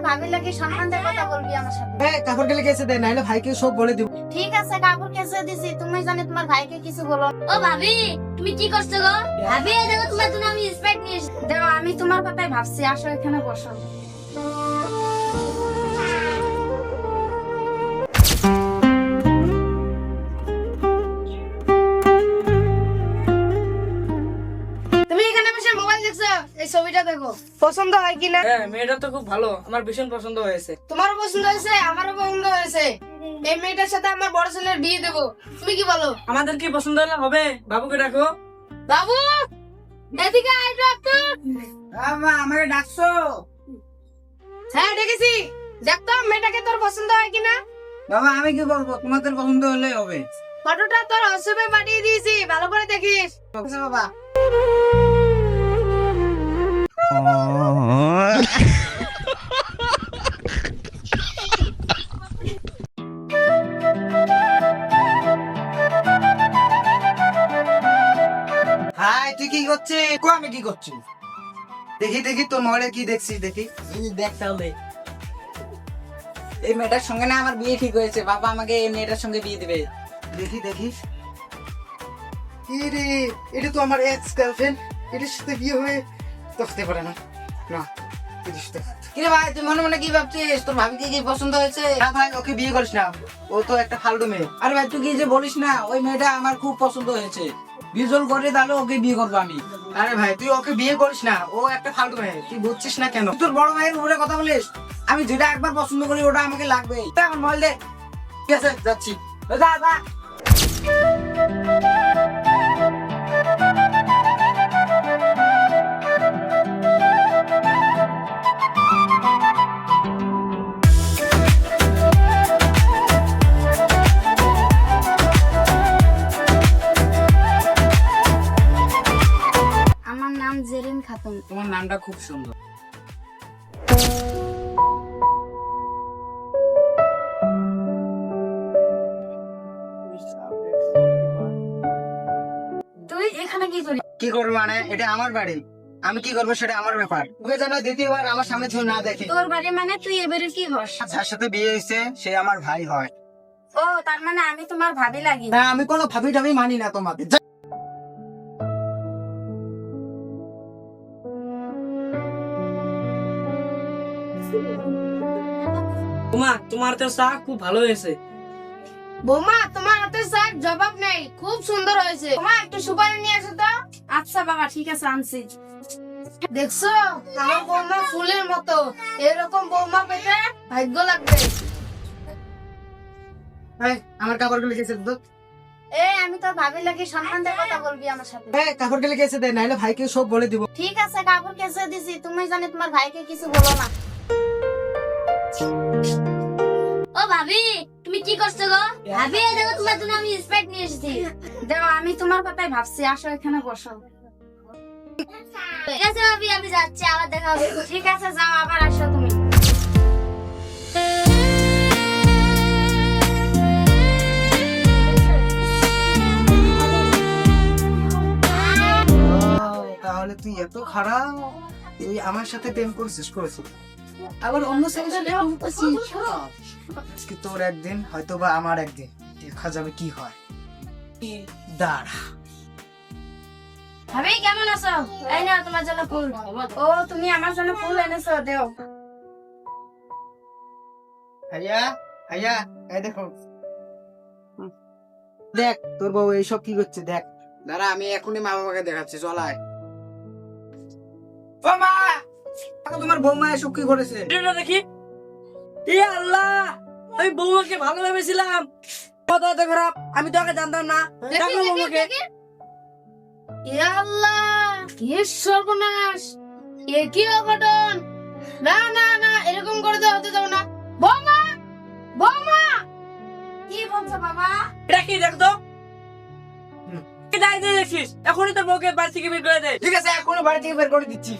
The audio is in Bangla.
ভাবির লাগি সম্মান দিয়ে কথা বলবি আমার সাথে। কাপড় গেলে কেসে দেয়, নাইলে ভাইকে সব বলে দিব। ঠিক আছে, কাপড় কেসে দিছি, তুমি জানি তোমার ভাইকে কিছু বলো। ও ভাবি, তুমি কি করছো গো? ভাবি, এই দেখো তোমার জন্য আমি স্প্রাইট নিয়ে এসেছি। দেখো, আমি তোমার কথাই ভাবছি, আসো এখানে বসো। তুমি এখানে বসে মোবাইল দেখছো, এই ছবিটা দেখো, পছন্দ হয় কিনা? হ্যাঁ, মেয়েটা তো খুব ভালো, আমার ভীষণ পছন্দ হয়েছে। তোমারও পছন্দ হয়েছে, আমারও পছন্দ হয়েছে। এই মেয়েটার সাথে আমার বড় ছেলের বিয়ে দেবো, তুমি কি বলো? আমাদের কি পছন্দ হলে হবে? বাবুকে ডাকো। বাবু, এদিকে আয় তো একটু। মা, আমাকে ডাকছো? হ্যাঁ, ডেকেছি। দেখতো মেয়েটাকে তোর পছন্দ হয় কিনা। বাবা, আমি কি বলবো, তোমাদের পছন্দ হলে হবে। ফটোটা তোর হোয়াটসঅ্যাপে পাঠিয়ে দিয়েছি, ভালো করে দেখিস। আচ্ছা বাবা। হাই, তুই কি করছিস? আমি কি করছি? দেখি দেখি তোর মোবাইলে কি দেখছিস, দেখি। দেখ তাহলে। এই মেয়েটার সঙ্গে না আমার বিয়ে ঠিক হয়েছে, বাবা আমাকে এই মেয়েটার সঙ্গে বিয়ে দিবে। দেখি দেখি। রে, এটা তো আমার এক্স গার্লফ্রেন্ড, এটার সাথে বিয়ে হয়ে তো হতে পারে না। না, কিরে ভাই, তুই মনে মনে কি ভাবছিস? তোর ভাবিকে কি পছন্দ হয়েছে? না ভাই, ওকে বিয়ে করিস না, ও তো একটা ফালতু মেয়ে। আরে ভাই, তুই কি যে বলিস না, ওই মেয়েটা আমার খুব পছন্দ হয়েছে, বিজল করে তাহলে ওকে বিয়ে করবো আমি। আরে ভাই, তুই ওকে বিয়ে করিস না, ও একটা ফালতু মেয়ে, তুই বুঝছিস না কেন? তোর বড় ভাইয়ের উপরে কথা বলিস? আমি যেটা একবার পছন্দ করি ওটা আমাকে লাগবে। এখন মোবাইল দে। ঠিক আছে, যাচ্ছি। যা যা। আমার নাম জেরিন খাতুন। তোমার নামটা খুব সুন্দর। তুই এখানে কি করিস? কি করবো মানে? এটা আমার বাড়ি, আমি কি করবো সেটা আমার ব্যাপার। ওকে যেন দ্বিতীয়বার আমার সামনে কেউ না দেখে। তোর বাড়ি মানে তুই এবারে কি হস? যার সাথে বিয়ে হয়েছে সে আমার ভাই হয়। ও, তার মানে আমি তোমার ভাবি লাগি। না, আমি কোনো ভাবি টাবি মানি না তোমাকে। তোমার তো চা খুব ভালো হয়েছে। বৌমা, তোমার হাতের শাক জবাব নেই, খুব সুন্দর হয়েছে। মা, একটু সুপারি নিয়ে আসো তো। আচ্ছা বাবা, ঠিক আছে, আনছি। দেখছো, আমার বৌমা ফুলের মতো, এরকম বৌমা পেতে ভাগ্য লাগবে। আমার কাপড় গুলো কেসে দে। আমি তো ভাবি লাগি সম্মান দিয়ে কথা বলবি আমার সাথে। কাপড় গুলো কেসে দে, নাইলে ভাইকে সব বলে দিব। ঠিক আছে, কাপড় কেসে দিছি, তুমি জানি তোমার ভাইকে কিছু বলো না। ও ভাবি, তুমি কি করছো গো? ভাবি, এই দেখো তোমার জন্য আমি স্প্রাইট নিয়ে এসেছি। দেখো, আমি তোমার কথাই ভাবছি, আসো এখানে বসো। ঠিক আছে ভাবি, আমি যাচ্ছি, আবার দেখা হবে। ঠিক আছে, যাও, আবার আসো তুমি। তাহলে তুই এত খারাপ, এই আমার সাথে প্রেম করেছিস? আবার অন্য ছেলের সাথে প্রেম করছিস? আজকে তোর একদিন, হয়তো বা আমার একদিন, দেখা যাবে কি হয়। দাঁড়া। ভাবি, কেমন আছো? এই নাও তোমার জন্য ফুল। ও, তুমি আমার জন্য ফুল এনেছো, দেও। ভাইয়া, ভাইয়া, এই দেখো। দেখ তোর বউ এইসব কি করছে, দেখ। দাঁড়া, আমি এখনই মা বাবাকে দেখাচ্ছি, চলায়। ও মা, তোমার বৌমা এসব কি করেছে? এটা দেখি। এ আল্লাহ, আমি বৌমাকে ভালো ভেবেছিলাম, কত এত খারাপ, আমি তো আগে জানতাম না। ডাকো বৌমাকে। এ আল্লাহ, কি সর্বনাশ, এ কি অঘটন! না না না, এরকম করে তো হতে যাবে না। বৌমা, বৌমা! কি বলছো বাবা? এটা কি দেখতো? কি দায় দিয়ে দেখছিস? এখনই তোর বউকে বাড়ি থেকে বের করে দে। ঠিক আছে, এখনই বাড়ি থেকে বের করে দিচ্ছি।